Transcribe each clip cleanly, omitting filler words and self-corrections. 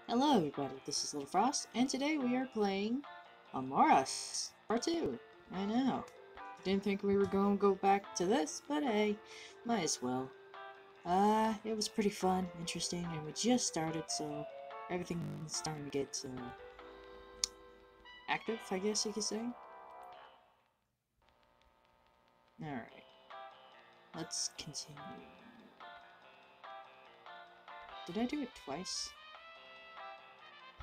Hello everybody, this is Little Frost, and today we are playing Amorous Part 2. I know. Didn't think we were going to go back to this, but hey, might as well. It was pretty fun, interesting, and we just started, so everything's starting to get active, I guess you could say. Alright, let's continue. Did I do it twice?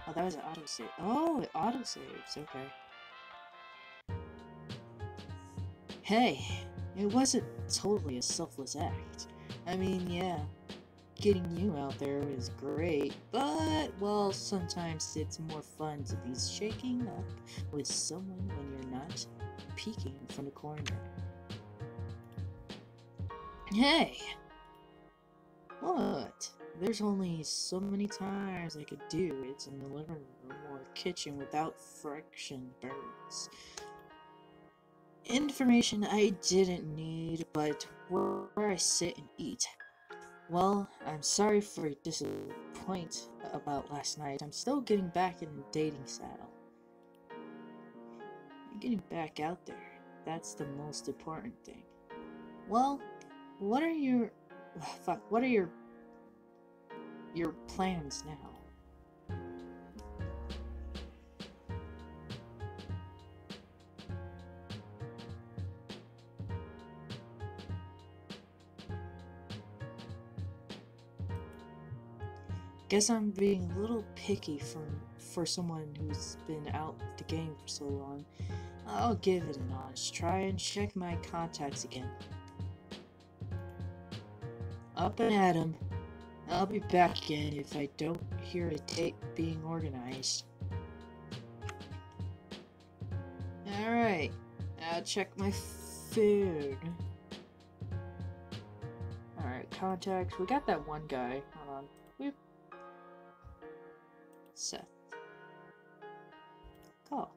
Oh, that was an autosave. Oh, it autosaves, okay. Hey, it wasn't totally a selfless act. I mean, yeah, getting you out there is great, but, well, sometimes it's more fun to be shaking up with someone when you're not peeking from the corner. Hey! What? There's only so many times I could do it in the living room or kitchen without friction birds. Information I didn't need, but where I sit and eat. Well, I'm sorry for your disappointment about last night. I'm still getting back in the dating saddle. You're getting back out there. That's the most important thing. Well, what are your... what are your plans now? Guess I'm being a little picky for someone who's been out the game for so long. I'll give it an honest try and check my contacts again. Up and at 'em. I'll be back again if I don't hear a date being organized. Alright, I'll check my food. Alright, contacts. We got that one guy. Hold on. Whoop. Seth. Call.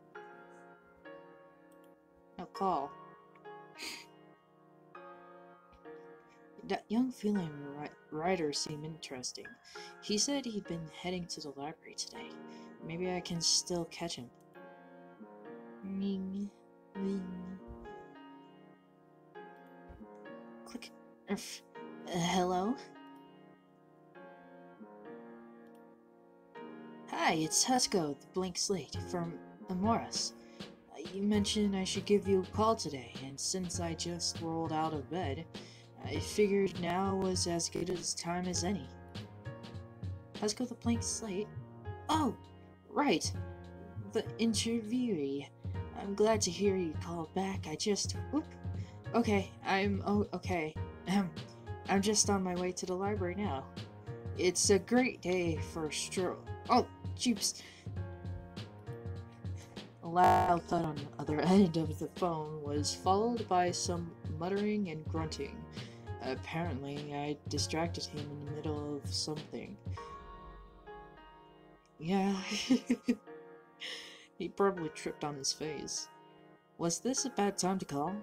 No, call. That young feeling writer seemed interesting. He said he'd been heading to the library today. Maybe I can still catch him. Ring. Ring. Click. Hello? Hi, it's Husko, the blank slate, from Amorous. You mentioned I should give you a call today, and since I just rolled out of bed, I figured now was as good a time as any. Husko the blank slate? Oh, right, the interviewee. I'm glad to hear you called back. I just... Whoop. Okay, okay. I'm just on my way to the library now. It's a great day for a stroll. Oh, jeeps. A loud thud on the other end of the phone was followed by some muttering and grunting. Apparently, I distracted him in the middle of something. Yeah, he probably tripped on his face. Was this a bad time to call?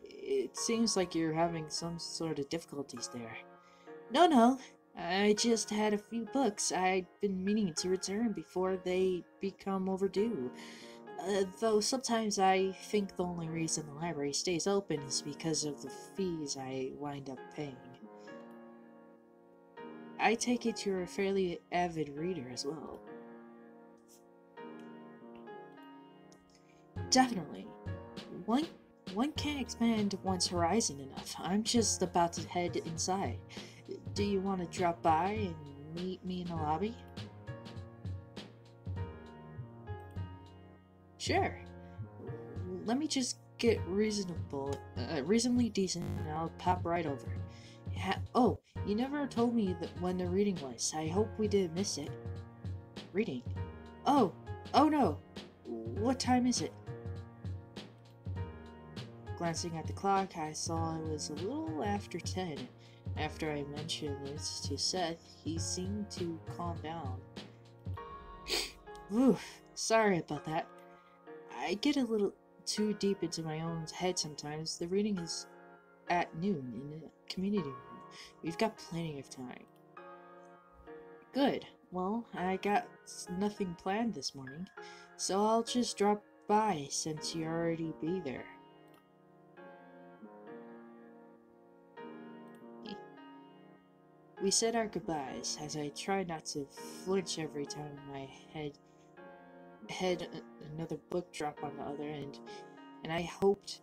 It seems like you're having some sort of difficulties there. No, I just had a few books I'd been meaning to return before they become overdue. Though sometimes I think the only reason the library stays open is because of the fees I wind up paying. I take it you're a fairly avid reader as well. Definitely. One can't expand one's horizon enough. I'm just about to head inside. Do you want to drop by and meet me in the lobby? Sure. Let me just get reasonably decent, and I'll pop right over. Oh, you never told me that when the reading was. I hope we didn't miss it. Reading? Oh no. What time is it? Glancing at the clock, I saw it was a little after 10. After I mentioned this to Seth, he seemed to calm down. Oof, sorry about that. I get a little too deep into my own head sometimes. The reading is at noon in the community room. We've got plenty of time. Good. Well, I got nothing planned this morning, so I'll just drop by since you already be there. We said our goodbyes as I tried not to flinch every time my another book drop on the other end, and I hopped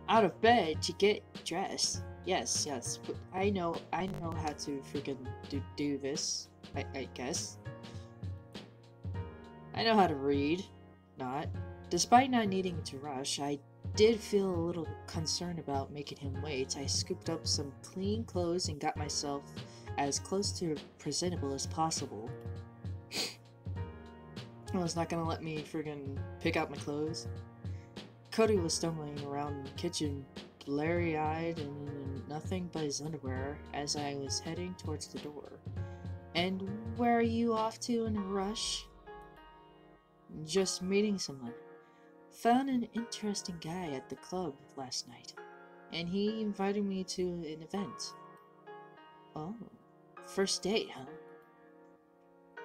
out of bed to get dressed. Yes, but I know how to freaking do this. I guess I know how to read. Not, despite not needing to rush, I did feel a little concerned about making him wait. I scooped up some clean clothes and got myself as close to presentable as possible. I was not gonna let me friggin' pick out my clothes. Cody was stumbling around the kitchen, blurry-eyed and in nothing but his underwear as I was heading towards the door. And where are you off to in a rush? Just meeting someone. Found an interesting guy at the club last night, and he invited me to an event. Oh, first date, huh?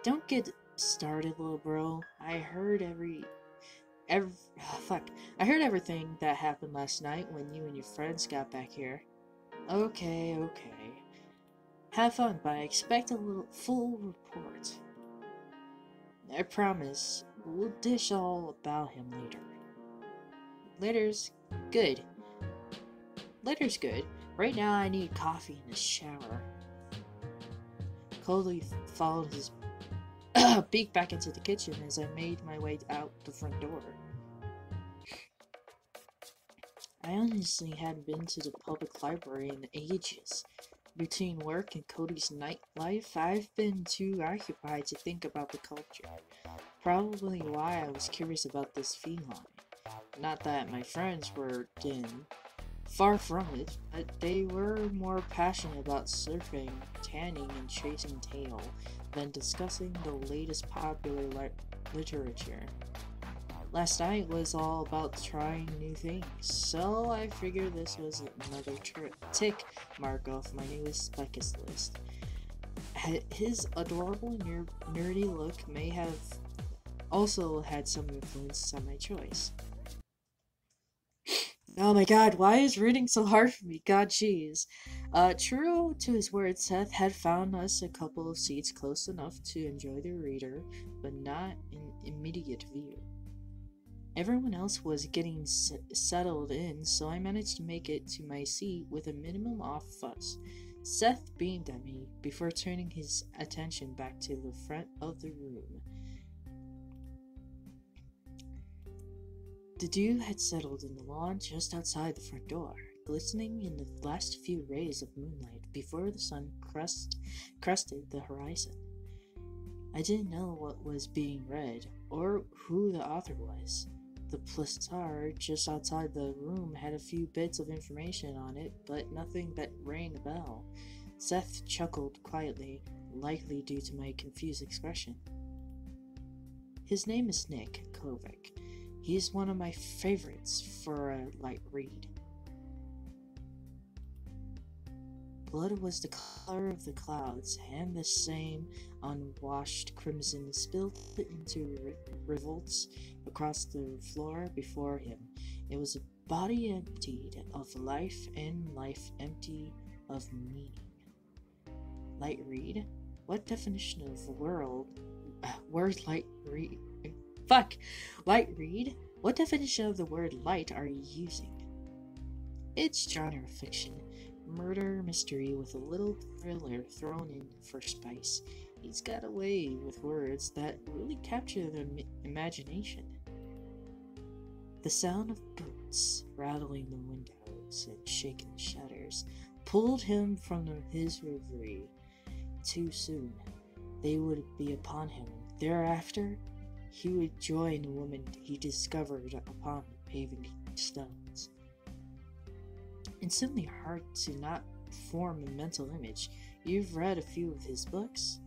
Don't get started, little bro. I heard I heard everything that happened last night when you and your friends got back here. Okay. Have fun, but I expect a little full report. I promise, we'll dish all about him later. Later's good. Later's good. Right now I need coffee and a shower. Coldly followed his beak back into the kitchen as I made my way out the front door. I honestly hadn't been to the public library in ages. Between work and Cody's nightlife, I've been too occupied to think about the culture. Probably why I was curious about this feline. Not that my friends were dim. Far from it, but they were more passionate about surfing, tanning, and chasing tail than discussing the latest popular literature. Last night was all about trying new things, so I figured this was another tick mark off my newest bucket list. His adorable nerdy look may have also had some influence on my choice. Oh my god, why is reading so hard for me? God, jeez. True to his word, Seth had found us a couple of seats close enough to enjoy the reader, but not in immediate view. Everyone else was getting settled in, so I managed to make it to my seat with a minimum of fuss. Seth beamed at me before turning his attention back to the front of the room. The dew had settled in the lawn just outside the front door, glistening in the last few rays of moonlight before the sun crested the horizon. I didn't know what was being read, or who the author was. The placard just outside the room had a few bits of information on it, but nothing that rang a bell. Seth chuckled quietly, likely due to my confused expression. His name is Nick Kovac. He's one of my favorites for a light read. Blood was the color of the clouds, and the same unwashed crimson spilled into rivulets across the floor before him. It was a body emptied of life and life empty of meaning. Light read? What definition of light read? What definition of the word light are you using? It's genre fiction. Murder mystery with a little thriller thrown in for spice. He's got a way with words that really capture the imagination. The sound of boots rattling the windows and shaking the shutters pulled him from his reverie. Too soon, they would be upon him. Thereafter, he would join the woman he discovered upon the paving stones. It's simply hard to not form a mental image. You've read a few of his books?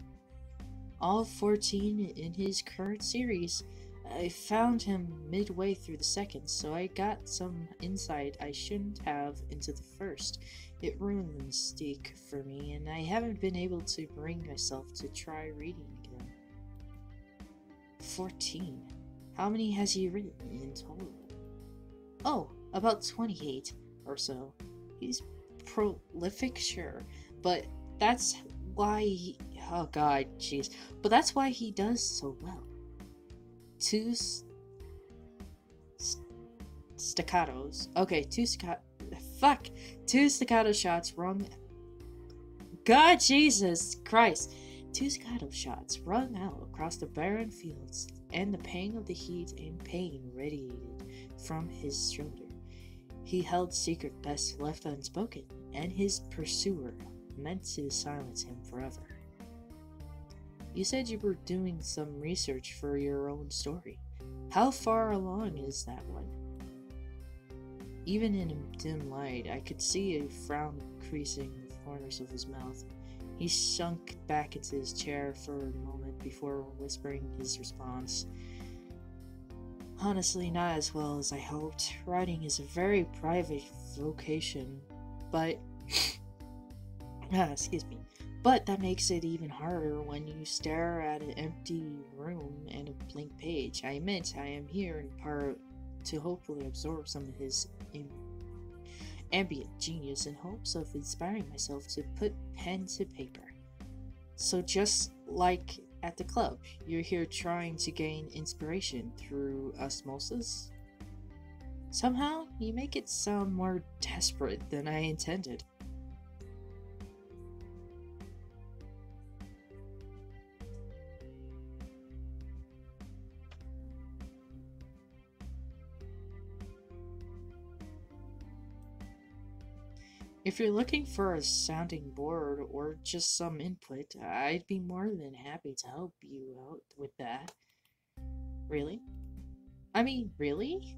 All 14 in his current series. I found him midway through the second, so I got some insight I shouldn't have into the first. It ruined the mystique for me, and I haven't been able to bring myself to try reading again. 14. How many has he written in total? Oh, about 28 or so. He's prolific, sure, but that's why he... Oh god, jeez. But that's why he does so well. Two staccatos. Okay, two staccato shots rung... God, Jesus Christ. Two staccato shots rung out across the barren fields, and the pang of the heat and pain radiated from his shoulder. He held secret best left unspoken, and his pursuer meant to silence him forever. You said you were doing some research for your own story. How far along is that one? Even in a dim light, I could see a frown creasing the corners of his mouth. He sunk back into his chair for a moment before whispering his response. Honestly, not as well as I hoped. Writing is a very private vocation, but... excuse me. But that makes it even harder when you stare at an empty room and a blank page. I admit I am here in part to hopefully absorb some of his ambient genius in hopes of inspiring myself to put pen to paper. So just like at the club, you're here trying to gain inspiration through osmosis? Somehow, you make it sound more desperate than I intended. If you're looking for a sounding board or just some input, I'd be more than happy to help you out with that. Really? I mean, really?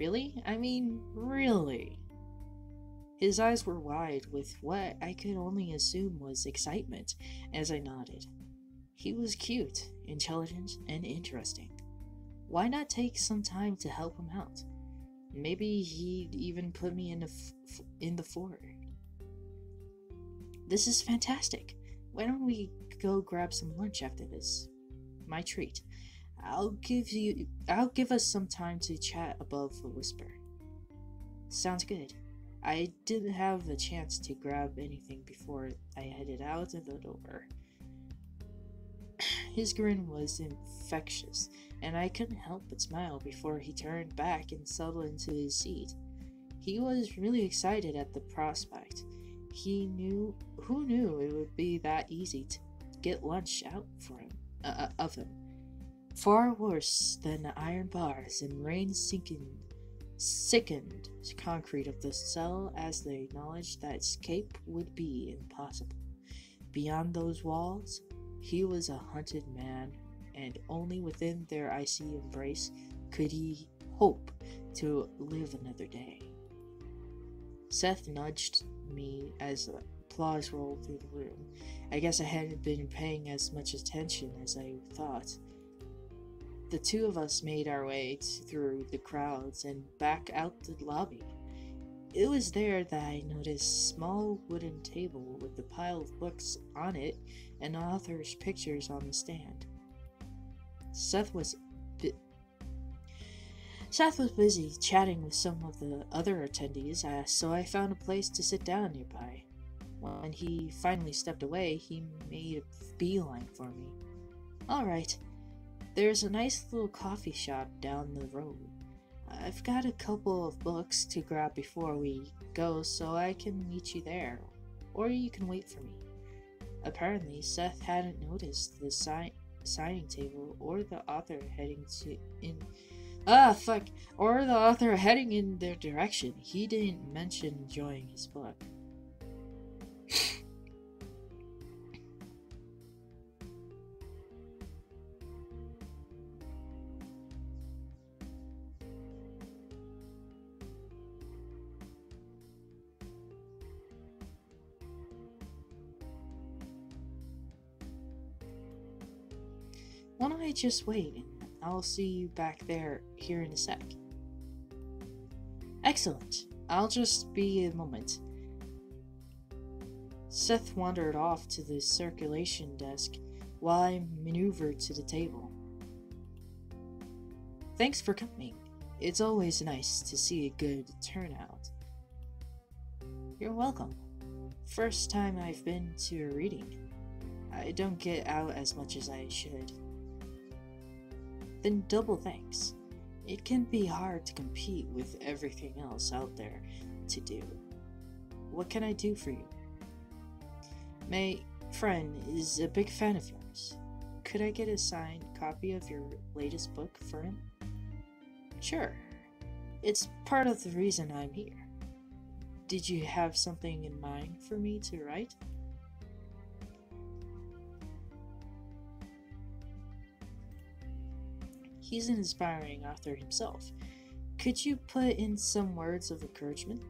Really? I mean, really? His eyes were wide with what I could only assume was excitement as I nodded. He was cute, intelligent, and interesting. Why not take some time to help him out? Maybe he'd even put me in the forward. This is fantastic. Why don't we go grab some lunch after this? My treat. I'll give us some time to chat above a whisper. Sounds good. I didn't have a chance to grab anything before I headed out of the door. His grin was infectious, and I couldn't help but smile before he turned back and settled into his seat. He was really excited at the prospect. Who knew it would be that easy to get lunch out for him, of him. Far worse than the iron bars and sickened concrete of the cell as they acknowledged that escape would be impossible. Beyond those walls, he was a hunted man, and only within their icy embrace could he hope to live another day. Seth nudged me as applause rolled through the room. I guess I hadn't been paying as much attention as I thought. The two of us made our way through the crowds and back out the lobby. It was there that I noticed a small wooden table with a pile of books on it and authors' pictures on the stand. Seth was busy chatting with some of the other attendees, so I found a place to sit down nearby. When he finally stepped away, he made a beeline for me. Alright, there's a nice little coffee shop down the road. I've got a couple of books to grab before we go, so I can meet you there, or you can wait for me. Apparently, Seth hadn't noticed the signing table or the author heading in their direction. He didn't mention enjoying his book. Why don't I just wait and I'll see you back there here in a sec. Excellent. I'll just be a moment. Seth wandered off to the circulation desk while I maneuvered to the table. Thanks for coming. It's always nice to see a good turnout. You're welcome. First time I've been to a reading. I don't get out as much as I should. Then double thanks. It can be hard to compete with everything else out there to do. What can I do for you? My friend is a big fan of yours. Could I get a signed copy of your latest book for him? Sure. It's part of the reason I'm here. Did you have something in mind for me to write? He's an inspiring author himself. Could you put in some words of encouragement?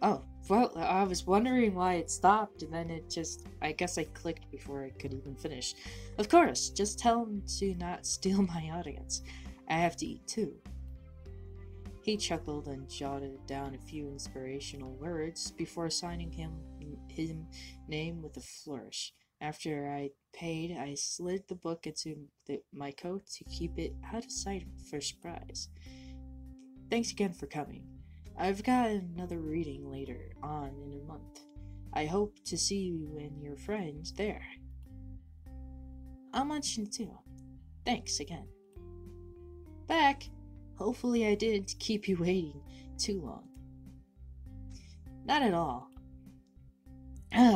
Oh, well, I was wondering why it stopped, and then it just, I guess I clicked before I could even finish. Of course, just tell him to not steal my audience. I have to eat too. He chuckled and jotted down a few inspirational words before signing his name with a flourish. After I paid, I slid the book into my coat to keep it out of sight for surprise. Thanks again for coming. I've got another reading later on in a month. I hope to see you and your friends there. I'll mention it too. Thanks again. Back. Hopefully I didn't keep you waiting too long. Not at all.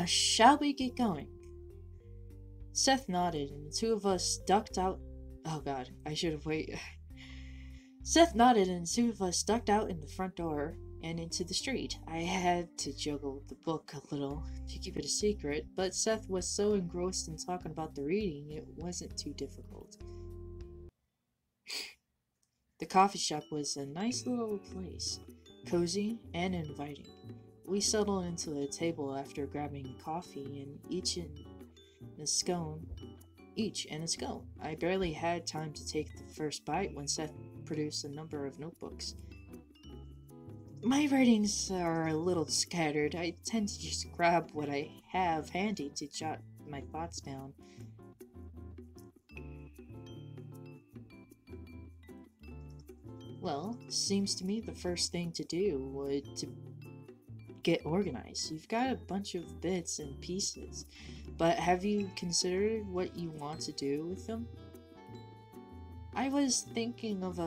Shall we get going? Seth nodded and the two of us ducked out. Oh god, I should have waited. Seth nodded and the two of us ducked out in the front door and into the street. I had to juggle the book a little to keep it a secret, but Seth was so engrossed in talking about the reading it wasn't too difficult. The coffee shop was a nice little place, cozy and inviting. We settled into the table after grabbing coffee and each and a scone. I barely had time to take the first bite when Seth produced a number of notebooks. My writings are a little scattered. I tend to just grab what I have handy to jot my thoughts down. Well, seems to me the first thing to do would to get organized. You've got a bunch of bits and pieces, but have you considered what you want to do with them? I was thinking of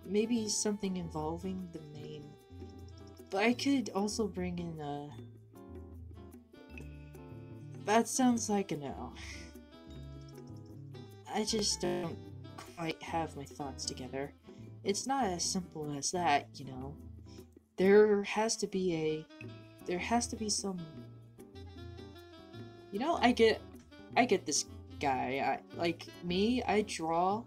maybe something involving the main, but I could also bring in that sounds like a no. I just don't quite have my thoughts together. It's not as simple as that, you know. There has to be some, you know, I get this guy. I draw,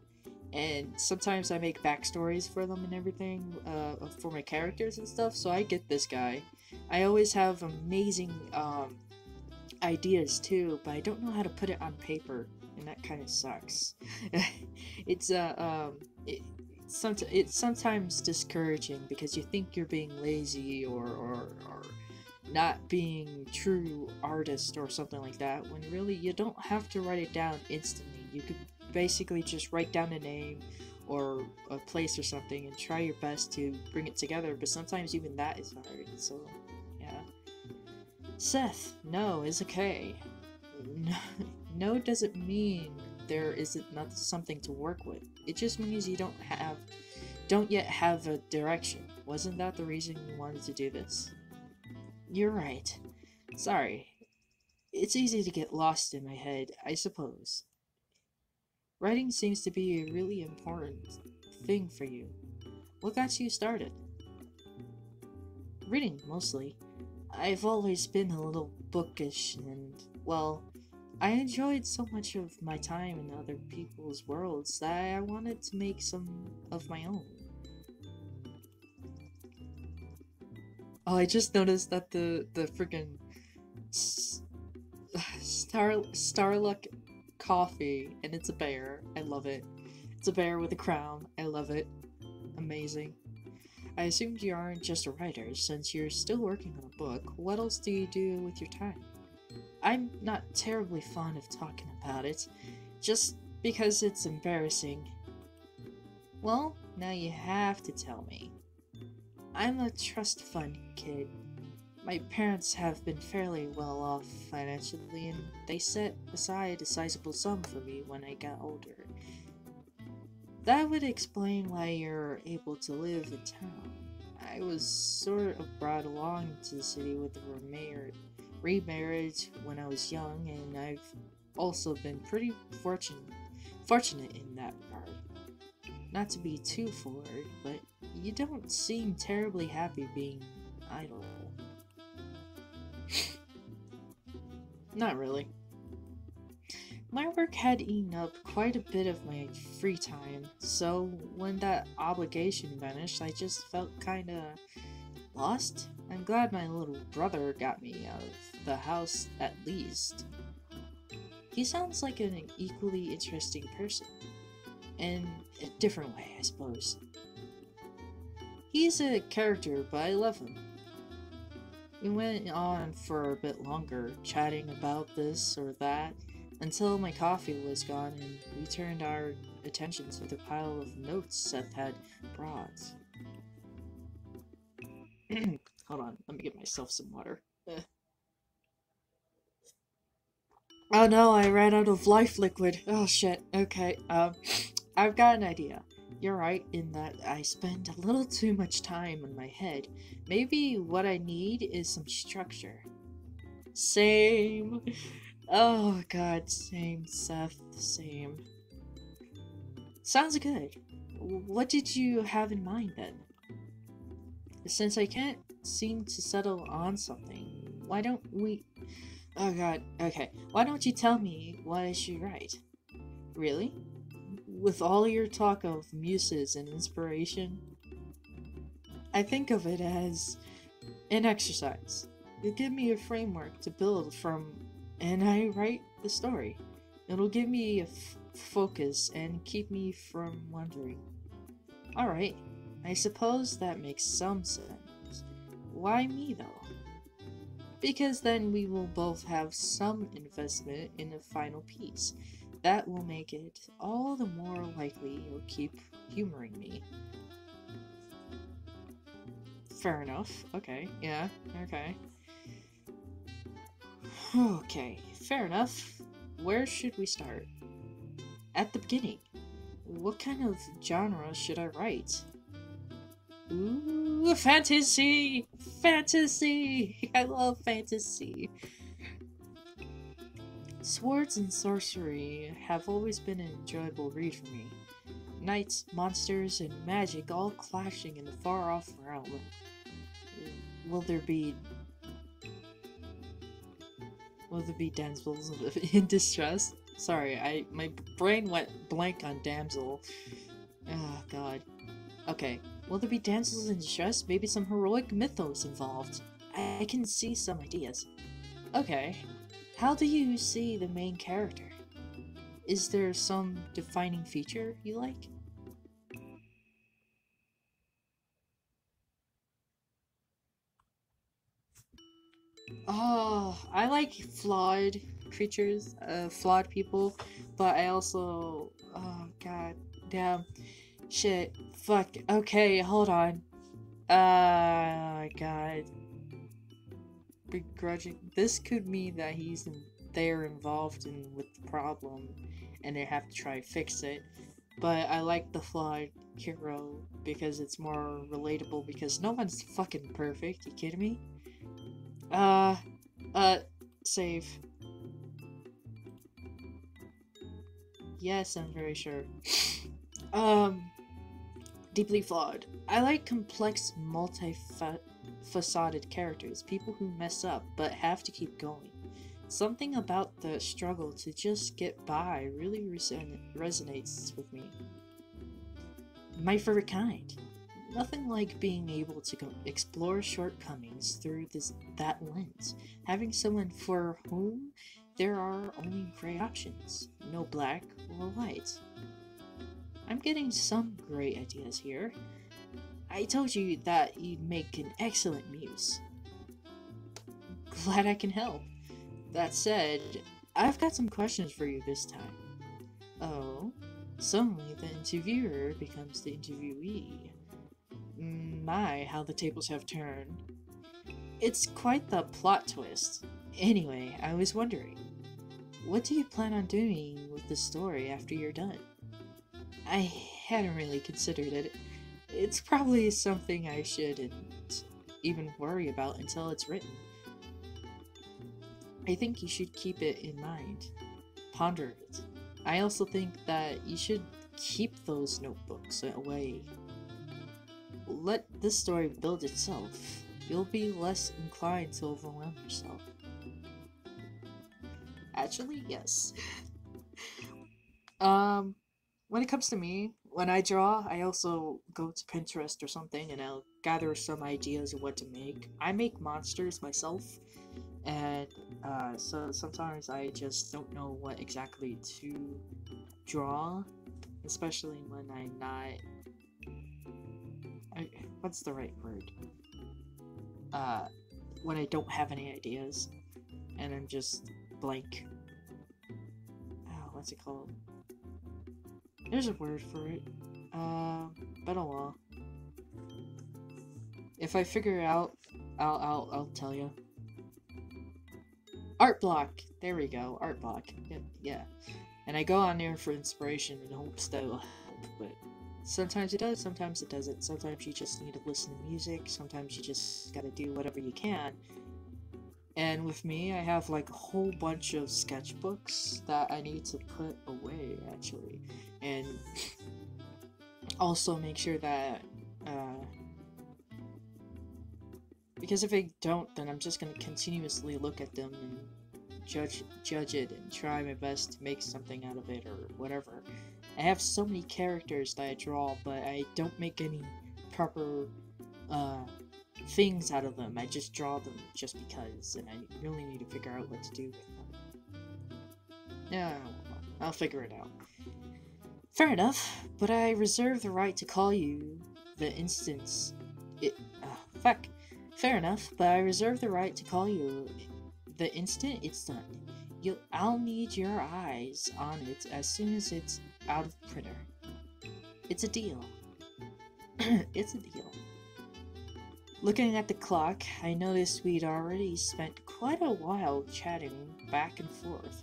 and sometimes I make backstories for them and everything, for my characters and stuff, so I get this guy. I always have amazing, ideas too, but I don't know how to put it on paper, and that kind of sucks. It's sometimes discouraging because you think you're being lazy or not being true artist or something like that, when really you don't have to write it down instantly. You could basically just write down a name or a place or something and try your best to bring it together, but sometimes even that is hard, so yeah. Seth, no is okay. No doesn't mean there isn't not something to work with. It just means you don't yet have a direction. Wasn't that the reason you wanted to do this? You're right. Sorry. It's easy to get lost in my head, I suppose. Writing seems to be a really important thing for you. What got you started? Reading, mostly. I've always been a little bookish and, well, I enjoyed so much of my time in other people's worlds that I wanted to make some of my own. Oh, I just noticed that the freaking S- Starluck coffee, and it's a bear. I love it. It's a bear with a crown. I love it. Amazing. I assumed you aren't just a writer, since you're still working on a book. What else do you do with your time? I'm not terribly fond of talking about it, just because it's embarrassing. Well, now you have to tell me. I'm a trust fund kid. My parents have been fairly well off financially, and they set aside a sizable sum for me when I got older. That would explain why you're able to live in town. I was sort of brought along to the city with a remarried when I was young, and I've also been pretty fortunate in that regard. Not to be too forward, but you don't seem terribly happy being idle. Not really. My work had eaten up quite a bit of my free time, so when that obligation vanished, I just felt kinda lost. I'm glad my little brother got me out of the house at least. He sounds like an equally interesting person. In a different way, I suppose. He's a character, but I love him. We went on for a bit longer, chatting about this or that, until my coffee was gone and we turned our attention to the pile of notes Seth had brought. Hold on, let me get myself some water. Oh no, I ran out of life liquid. Oh shit, okay, I've got an idea. You're right in that I spend a little too much time in my head. Maybe what I need is some structure. Same. Oh god, same, Seth, same. Sounds good. What did you have in mind then? Since I can't seem to settle on something, why don't we... Oh god, okay. Why don't you tell me what I should write? Really? With all your talk of muses and inspiration? I think of it as an exercise. You give me a framework to build from, and I write the story. It'll give me a focus and keep me from wandering. Alright, I suppose that makes some sense. Why me though? Because then we will both have some investment in the final piece. That will make it all the more likely you'll keep humoring me. Fair enough. Okay, yeah, okay. Okay, fair enough. Where should we start? At the beginning. What kind of genre should I write? Ooh, fantasy! Fantasy! I love fantasy. Swords and sorcery have always been an enjoyable read for me. Knights, monsters, and magic all clashing in a far-off realm. Will there be damsels in distress? Sorry, my brain went blank on damsel. Oh god. Okay, will there be damsels in distress? Maybe some heroic mythos involved. I can see some ideas. Okay. How do you see the main character? Is there some defining feature you like? Oh, I like flawed creatures, flawed people, but I also, oh god, damn, shit, fuck, okay, hold on, god, begrudging, this could mean that they're involved with the problem, and they have to try to fix it, but I like the flawed hero, because it's more relatable, because no one's fucking perfect, you kidding me? Save. Yes, I'm very sure. Deeply flawed. I like complex, multi-faceted characters, people who mess up, but have to keep going. Something about the struggle to just get by really resonates with me. My favorite kind. Nothing like being able to explore shortcomings through that lens. Having someone for whom there are only gray options, no black or white. I'm getting some great ideas here. I told you that you'd make an excellent muse. Glad I can help. That said, I've got some questions for you this time. Oh, suddenly the interviewer becomes the interviewee. My, how the tables have turned. It's quite the plot twist. Anyway, I was wondering, what do you plan on doing with the story after you're done? I hadn't really considered it. It's probably something I shouldn't even worry about until it's written. I think you should keep it in mind. Ponder it. I also think that you should keep those notebooks away. Let this story build itself. You'll be less inclined to overwhelm yourself. Actually, yes. When it comes to me, when I draw, I also go to Pinterest or something and I'll gather some ideas of what to make. I make monsters myself, and so sometimes I just don't know what exactly to draw, especially when I'm not... what's the right word? When I don't have any ideas, and I'm just blank. What's it called? There's a word for it. But oh well. If I figure it out, I'll tell you. Art block! There we go, art block. Yep, yeah. And I go on there for inspiration in hopes that will help, but sometimes it does, sometimes it doesn't. Sometimes you just need to listen to music, sometimes you just gotta do whatever you can. And with me, I have like a whole bunch of sketchbooks that I need to put away, actually. And also make sure that, because if I don't, then I'm just gonna continuously look at them and judge it and try my best to make something out of it or whatever. I have so many characters that I draw, but I don't make any proper, things out of them. I just draw them just because, and I really need to figure out what to do with them. Yeah, I'll figure it out. Fair enough, but I reserve the right to call you the instance... fuck. Fair enough, but I reserve the right to call you the instant it's done. I'll need your eyes on it as soon as it's out of printer. It's a deal. It's a deal. Looking at the clock, I noticed we'd already spent quite a while chatting back and forth.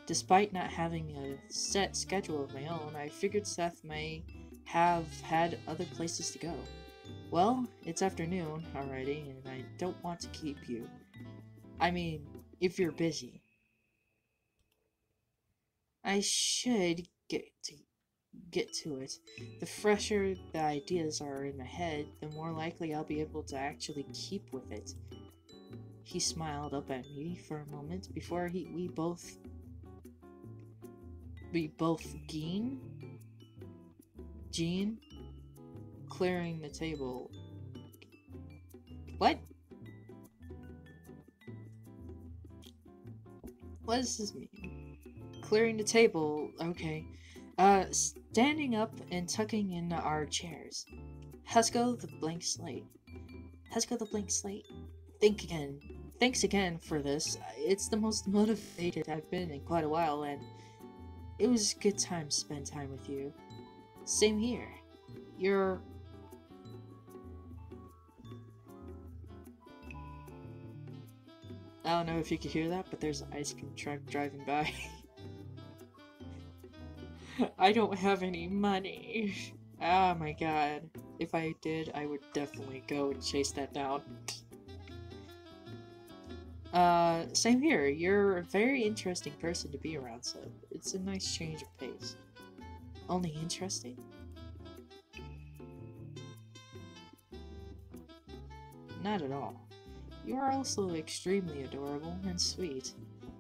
Despite not having a set schedule of my own, I figured Seth may have had other places to go. Well, it's afternoon already, and I don't want to keep you. I mean, if you're busy. I should get to it. The fresher the ideas are in my head, the more likely I'll be able to actually keep with it. He smiled up at me for a moment before we both Jean, clearing the table. What? What does this mean? Clearing the table, okay. Standing up and tucking in our chairs. Husko the blank slate. Husko the blank slate. Thanks again for this. It's the most motivated I've been in quite a while, and it was a good time to spend time with you. Same here. I don't know if you could hear that, but there's an ice cream truck driving by. I don't have any money. Oh my god. If I did, I would definitely go and chase that down. Same here. You're a very interesting person to be around, so it's a nice change of pace. Only interesting? Not at all. You are also extremely adorable and sweet,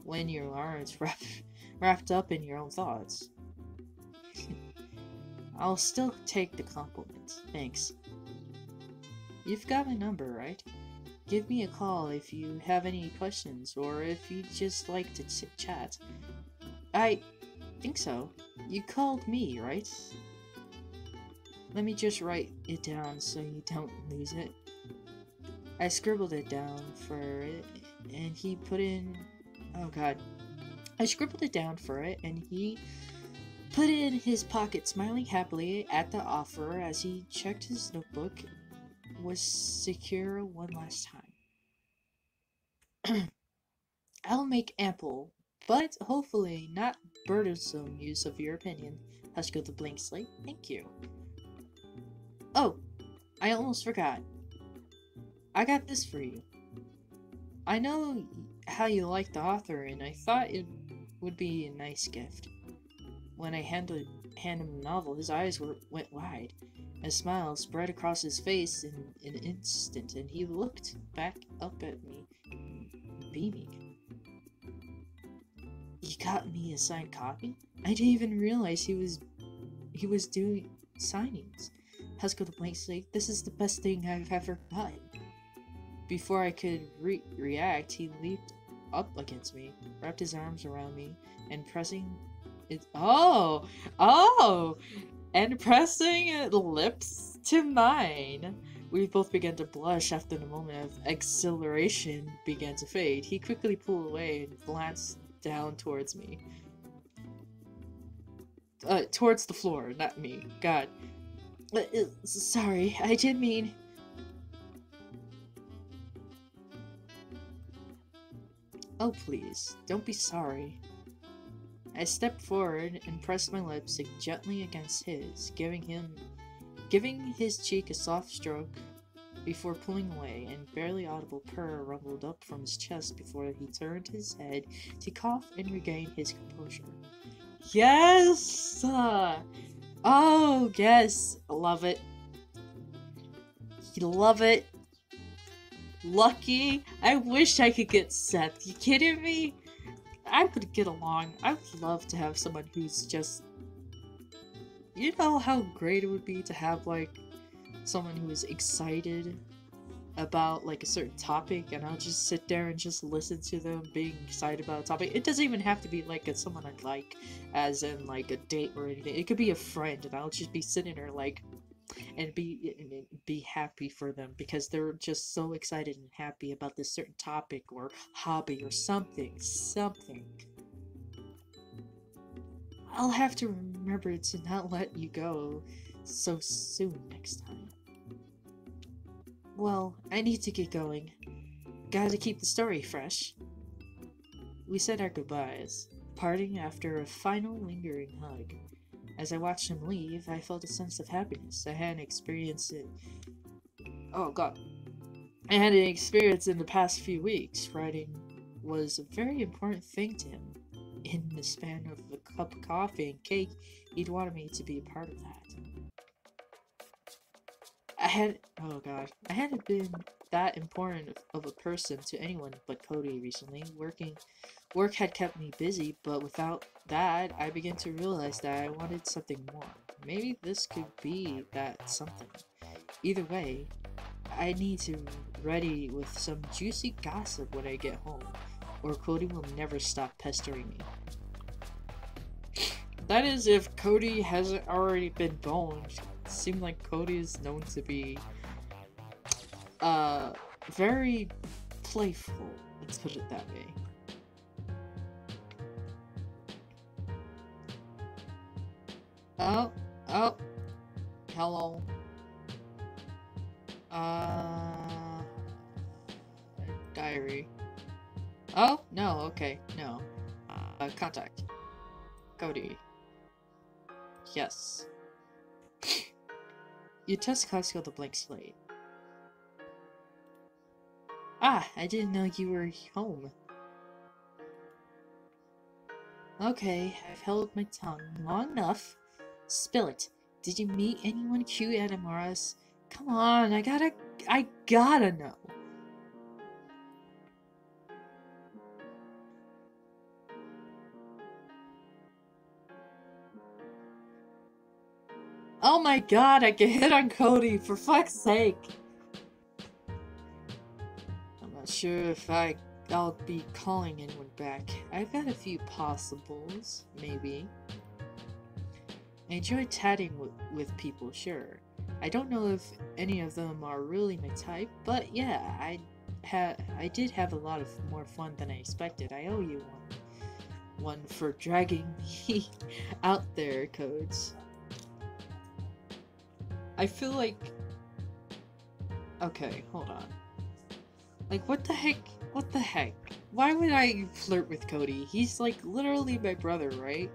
when you aren't wrapped up in your own thoughts. I'll still take the compliment, thanks. you've got my number, right? Give me a call if you have any questions, or if you just like to chat. I think so. You called me, right? Let me just write it down so you don't lose it. I scribbled it down for it, and he put in... Oh god. I scribbled it down for it, and he put it in his pocket, smiling happily at the offer as he checked his notebook was secure one last time. I'll make ample, but hopefully not burdensome use of your opinion. Hushko the blank slate, thank you. Oh, I almost forgot. I got this for you. I know how you like the author, and I thought it would be a nice gift. When I handed him the novel, his eyes went wide. A smile spread across his face in an instant, and he looked back up at me, beaming. You got me a signed copy? I didn't even realize he was doing signings. Hushko the blank slate, this is the best thing I've ever gotten. Before I could react, he leaped up against me, wrapped his arms around me, and pressing it. And pressing lips to mine. We both began to blush after the moment of exhilaration began to fade. He quickly pulled away and glanced down towards me. Towards the floor, not me. God. Sorry, I didn't mean... Oh, please, don't be sorry. I stepped forward and pressed my lips gently against his, giving his cheek a soft stroke before pulling away, and barely audible purr rumbled up from his chest before he turned his head to cough and regain his composure. Yes! Oh, yes! Love it. Love it. Lucky. I wish I could get Seth. You kidding me? I would get along. I would love to have someone who's just... You know how great it would be to have, like, someone who is excited about, like, a certain topic, and I'll just sit there and just listen to them being excited about a topic. It doesn't even have to be, like, someone I like, as in, like, a date or anything. It could be a friend, and I'll just be sitting there, like, and be happy for them because they're just so excited and happy about this certain topic or hobby or something. I'll have to remember to not let you go so soon next time. Well, I need to get going. Gotta keep the story fresh. We said our goodbyes, parting after a final lingering hug. As I watched him leave, I felt a sense of happiness I hadn't experienced it. Oh god. I had an experience in the past few weeks. Writing was a very important thing to him. In the span of a cup of coffee and cake, he'd wanted me to be a part of that. Oh god. I hadn't been that important of a person to anyone but Cody recently. Work had kept me busy, but without that, I began to realize that I wanted something more. Maybe this could be that something. Either way, I need to ready with some juicy gossip when I get home, or Cody will never stop pestering me. That is, if Cody hasn't already been boned. It seemed like Cody is known to be very playful, let's put it that way. Oh, hello. Diary. Oh, no, okay, no. Contact. Cody. Yes. You test Hushko the blank slate. Ah, I didn't know you were home. Okay, I've held my tongue long enough. Spill it. Did you meet anyone cute at Amorous? Come on, I gotta know. Oh my god, I can hit on Cody, for fuck's sake. sure if I'll be calling anyone back. I've got a few possibles, maybe. I enjoy chatting with people, sure. I don't know if any of them are really my type, but yeah, I did have a lot of more fun than I expected. I owe you one for dragging me out there, Codes. I feel like... Okay, hold on. Like, what the heck? What the heck? Why would I flirt with Cody? He's, like, literally my brother, right?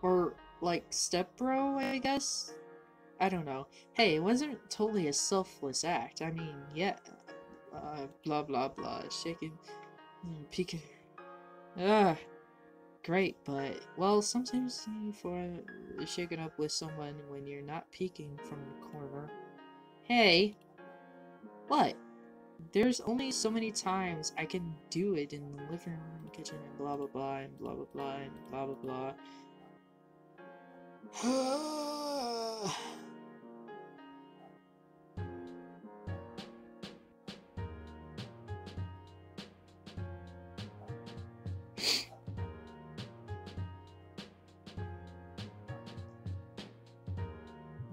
Or, like, stepbro, I guess? I don't know. Hey, it wasn't totally a selfless act. I mean, yeah. Blah, blah, blah. Shaking... peeking... Ah, great, but... Well, sometimes for shaking up with someone when you're not peeking from the corner. Hey! What? There's only so many times I can do it in the living room, kitchen, and blah blah blah, and blah blah blah, and blah blah blah.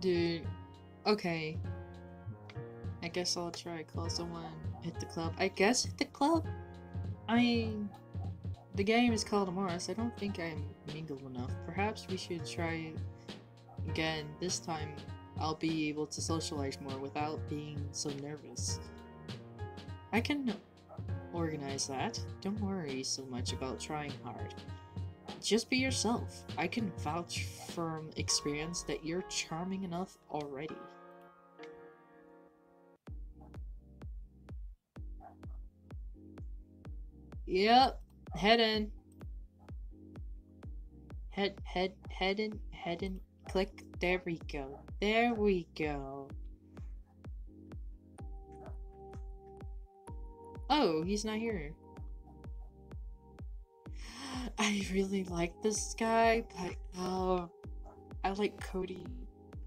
Dude, okay. I guess I'll try call someone, hit the club. I guess hit the club? I mean, the game is called Amorous. I don't think I'm mingled enough. Perhaps we should try again. This time, I'll be able to socialize more without being so nervous. I can organize that. Don't worry so much about trying hard. Just be yourself. I can vouch from experience that you're charming enough already. Yep, head in. Head in, click, there we go. There we go. Oh, he's not here. I really like this guy, but, I like Cody.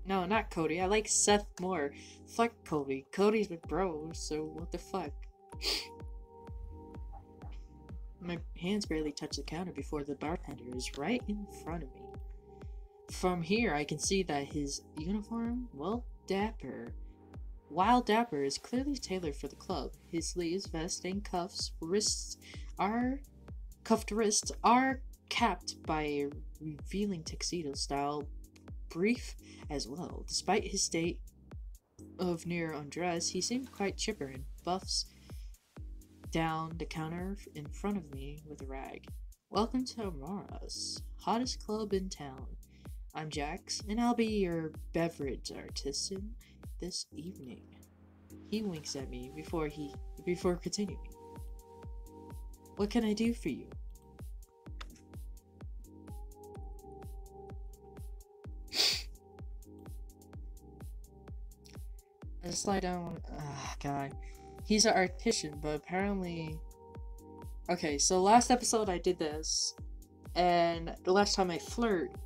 No, not Cody, I like Seth more. Fuck Cody. Cody's my bro, so what the fuck? My hands barely touch the counter before the bartender is right in front of me. From here, I can see that his uniform, well, dapper. While dapper is clearly tailored for the club. His sleeves, vest, and cuffed wrists are capped by a revealing tuxedo-style brief as well. Despite his state of near undress, he seemed quite chipper and buffs down the counter in front of me with a rag. Welcome to Amorous, hottest club in town. I'm Jax, and I'll be your beverage artisan this evening. He winks at me before continuing. What can I do for you? I slide down. God. He's an artisan, but apparently... Okay, so last episode I did this, and the last time I flirted,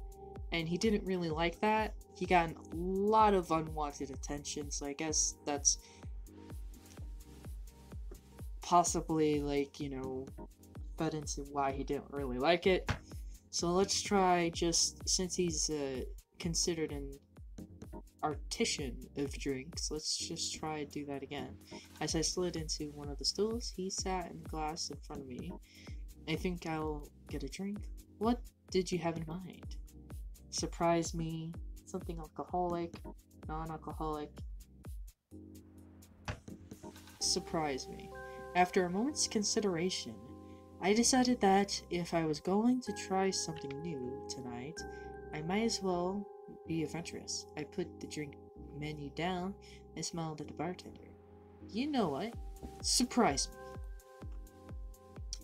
and he didn't really like that. He got a lot of unwanted attention, so I guess that's possibly, like, you know, fed into why he didn't really like it. So let's try, just since he's considered an artisan of drinks, let's just try to do that again. As I slid into one of the stools, he sat in the glass in front of me. I think I'll get a drink. What did you have in mind? Surprise me, something alcoholic, non-alcoholic. Surprise me. After a moment's consideration, I decided that if I was going to try something new tonight, I might as well be adventurous. I put the drink menu down and smiled at the bartender. You know what? Surprise me.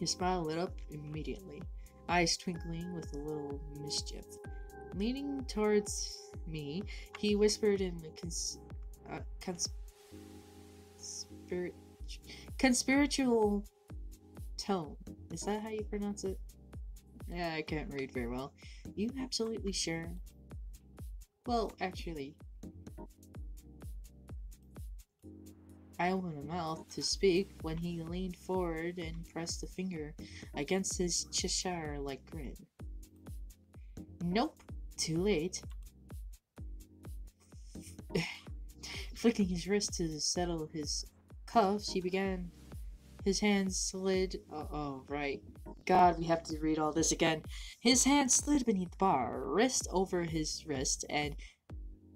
His smile lit up immediately, eyes twinkling with a little mischief. Leaning towards me, he whispered in a conspiratorial tone. Is that how you pronounce it? Yeah, I can't read very well. You absolutely sure? Well, actually, I opened my mouth to speak when he leaned forward and pressed a finger against his Cheshire-like grin. Nope, too late. Flicking his wrist to settle his cuffs, he began. His hand slid. Oh, right. God, we have to read all this again. His hand slid beneath the bar, wrist over his wrist, and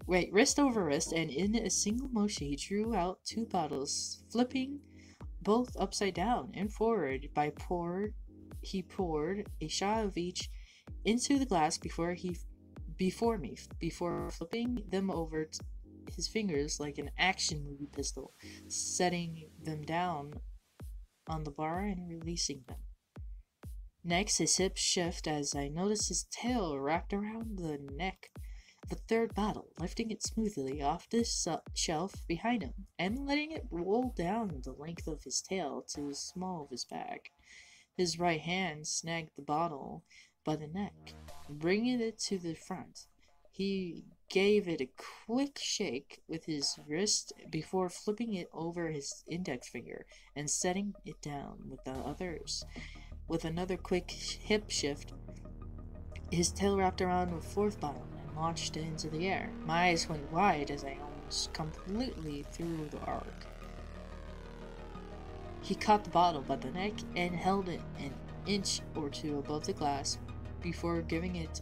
wrist over wrist, and in a single motion he drew out two bottles, flipping both upside down and forward. He poured a shot of each into the glass before flipping them over his fingers like an action movie pistol, setting them down on the bar and releasing them. Next, his hips shift as I notice his tail wrapped around the neck of the third bottle, lifting it smoothly off the shelf behind him and letting it roll down the length of his tail to the small of his back. His right hand snagged the bottle by the neck, bringing it to the front. He gave it a quick shake with his wrist before flipping it over his index finger and setting it down with the others. With another quick hip shift, his tail wrapped around the fourth bottle and launched it into the air. My eyes went wide as I almost completely threw the arc. He caught the bottle by the neck and held it an inch or two above the glass before giving it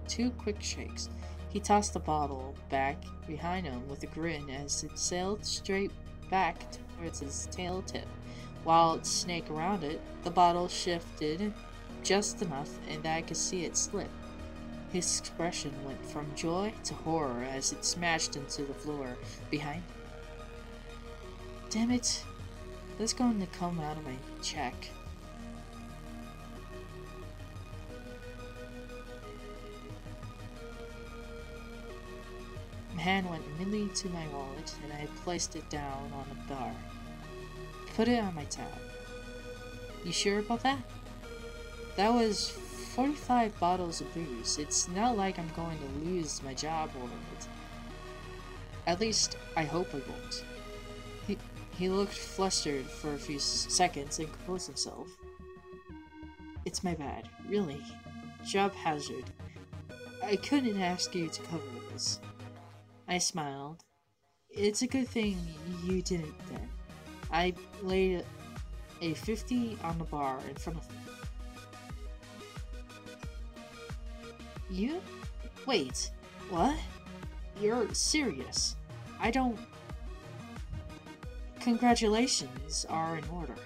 two quick shakes. He tossed the bottle back behind him with a grin as it sailed straight back towards his tail tip. While it snaked around it, the bottle shifted just enough and I could see it slip. His expression went from joy to horror as it smashed into the floor behind him. Damn it, that's going to come out of my check. My hand went immediately to my wallet and I placed it down on the bar. Put it on my tab. You sure about that? That was 45 bottles of booze. It's not like I'm going to lose my job over it. At least, I hope I won't. He looked flustered for a few seconds and composed himself. It's my bad, really. Job hazard. I couldn't ask you to cover this. I smiled. It's a good thing you didn't then. I laid a 50 on the bar in front of him. You? Wait, what? You're serious? I don't... Congratulations are in order.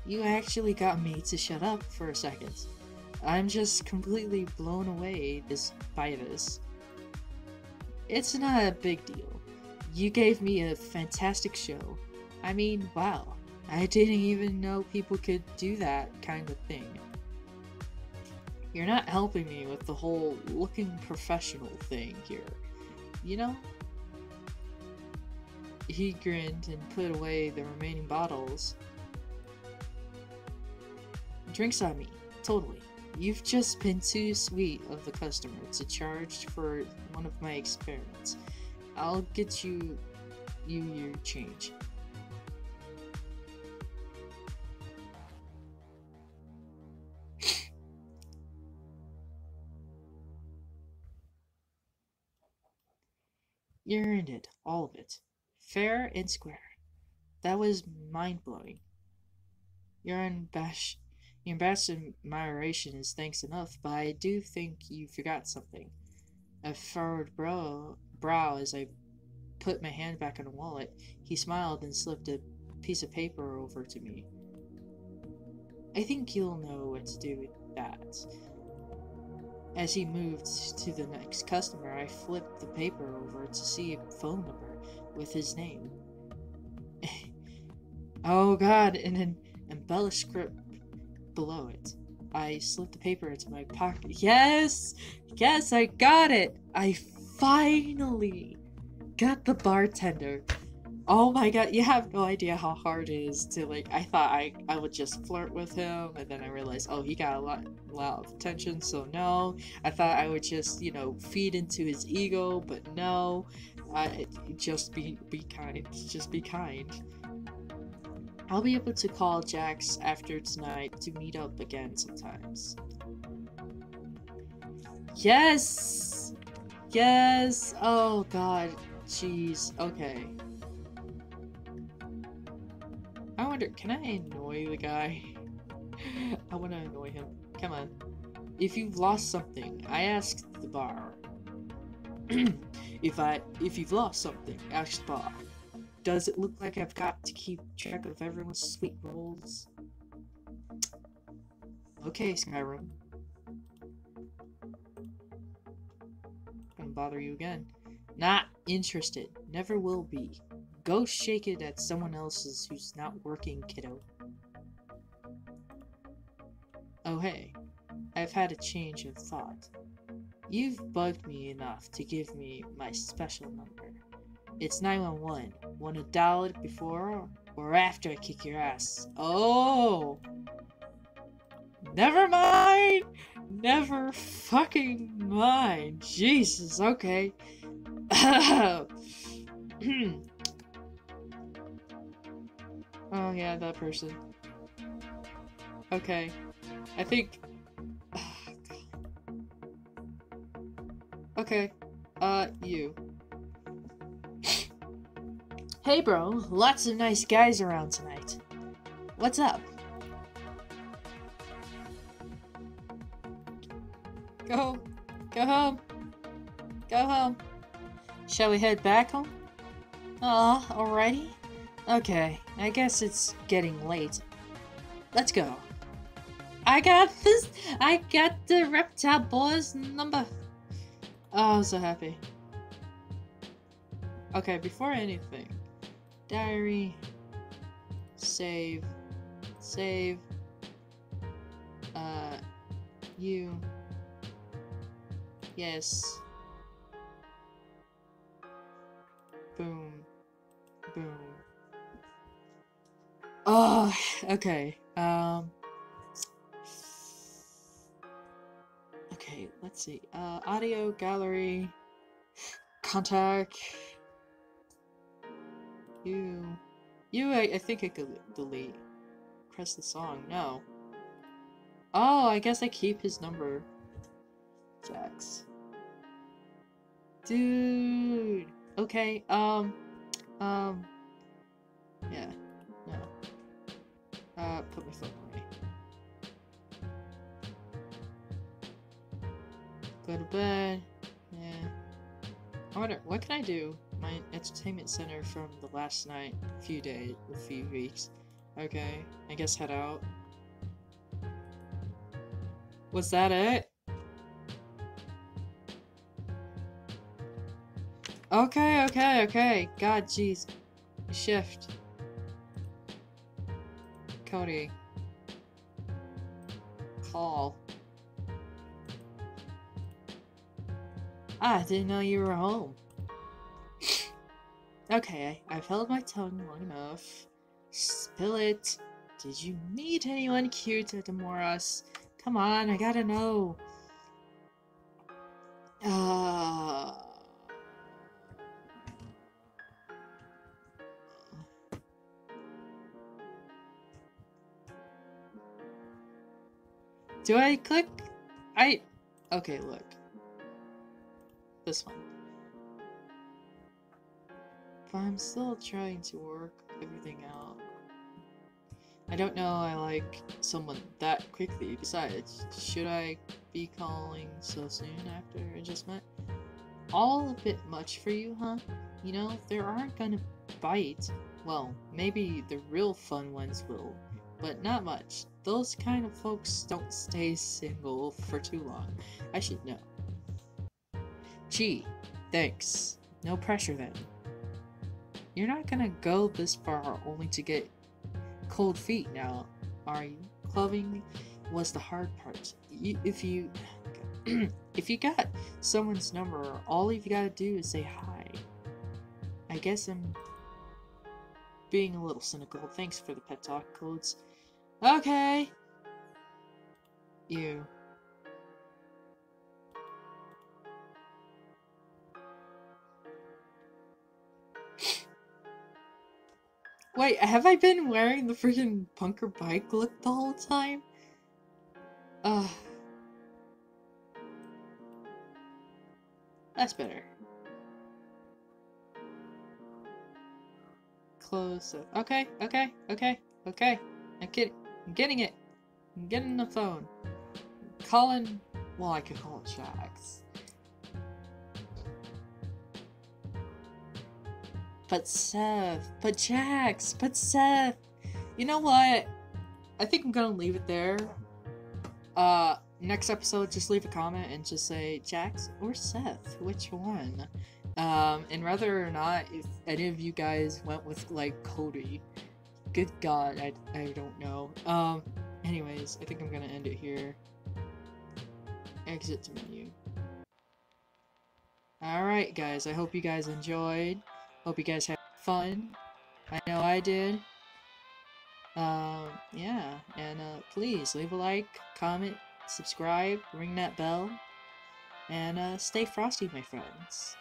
You actually got me to shut up for a second. I'm just completely blown away by this. It's not a big deal. You gave me a fantastic show. I mean, wow. I didn't even know people could do that kind of thing. You're not helping me with the whole looking professional thing here, you know? He grinned and put away the remaining bottles. Drinks on me, totally. You've just been too sweet of the customer to charge for one of my experiments. I'll get you your change. You earned it, all of it. Fair and square. That was mind-blowing. Your unabashed admiration is thanks enough, but I do think you forgot something. A furrowed brow as I put my hand back on the wallet. He smiled and slipped a piece of paper over to me. I think you'll know what to do with that. As he moved to the next customer, I flipped the paper over to see a phone number with his name. Oh god, and an embellished script below it. I slipped the paper into my pocket. Yes! Yes, I got it! I finally got the bartender. Oh my god, you have no idea how hard it is to, like, I thought I would just flirt with him, and then I realized, oh, he got a lot of attention, so no. I thought I would just, you know, feed into his ego, but no. Just be kind. Just be kind. I'll be able to call Jax after tonight to meet up again sometimes. Yes! Yes! Oh god. Jeez. Okay. I wonder, can I annoy the guy? I want to annoy him. Come on. If you've lost something, I ask the bar. If you've lost something, ask the bar. Does it look like I've got to keep track of everyone's sweet rolls? Okay, Skyrim. Gonna bother you again. Not interested. Never will be. Go shake it at someone else's who's not working, kiddo. Oh hey, I've had a change of thought. You've bugged me enough to give me my special number. It's 911. Wanna dial it before or after I kick your ass? Oh! Never mind! Never fucking mind. Jesus, okay. Oh yeah, that person. Okay. I think... Okay. You. Hey bro, lots of nice guys around tonight. What's up? Go home. Go home. Go home. Shall we head back home? Aw, already? Okay, I guess it's getting late. Let's go. I got this! I got the reptile boy's number! Oh, I'm so happy. Okay, before anything. Diary. Save. Save. You. Yes. Boom. Boom. Oh, okay. Okay, let's see. Audio, gallery, contact. You, I think I could delete. Press the song. No. Oh, I guess I keep his number. Jax. Dude. Okay, yeah. No. Put my phone away. Go to bed. Yeah. I wonder, what can I do? My entertainment center from the last night, a few weeks. Okay, I guess head out. Was that it? Okay. God, jeez. Shift. Cody. Call. I didn't know you were home. Okay, I've held my tongue long enough. Spill it. Did you meet anyone cute at Amorous? Come on, I gotta know. Do I click? Okay, look. This one. But I'm still trying to work everything out. I don't know I like someone that quickly. Besides, should I be calling so soon after I just met? All a bit much for you, huh? You know, there aren't gonna bite. Well, maybe the real fun ones will, but not much. Those kind of folks don't stay single for too long. I should know. Gee, thanks. No pressure then. You're not gonna go this far only to get cold feet now, are you? Clubbing was the hard part. If you got someone's number, all you've got to do is say hi. I guess I'm being a little cynical. Thanks for the pet talk, Codes. Okay. You. Wait, have I been wearing the freaking punker bike look the whole time? Ugh. That's better. Close up. Okay, okay, okay, okay. I'm getting it. I'm getting the phone. Calling. Well, I could call Jax. But Seth. But Jax. But Seth. You know what? I think I'm gonna leave it there. Next episode, just leave a comment and just say Jax or Seth, which one? And whether or not if any of you guys went with like Cody, good God, I don't know. Anyways, I think I'm gonna end it here. Exit to menu. Alright, guys, I hope you guys enjoyed. Hope you guys had fun. I know I did. Yeah, and please leave a like, comment, subscribe, ring that bell, and stay frosty, my friends.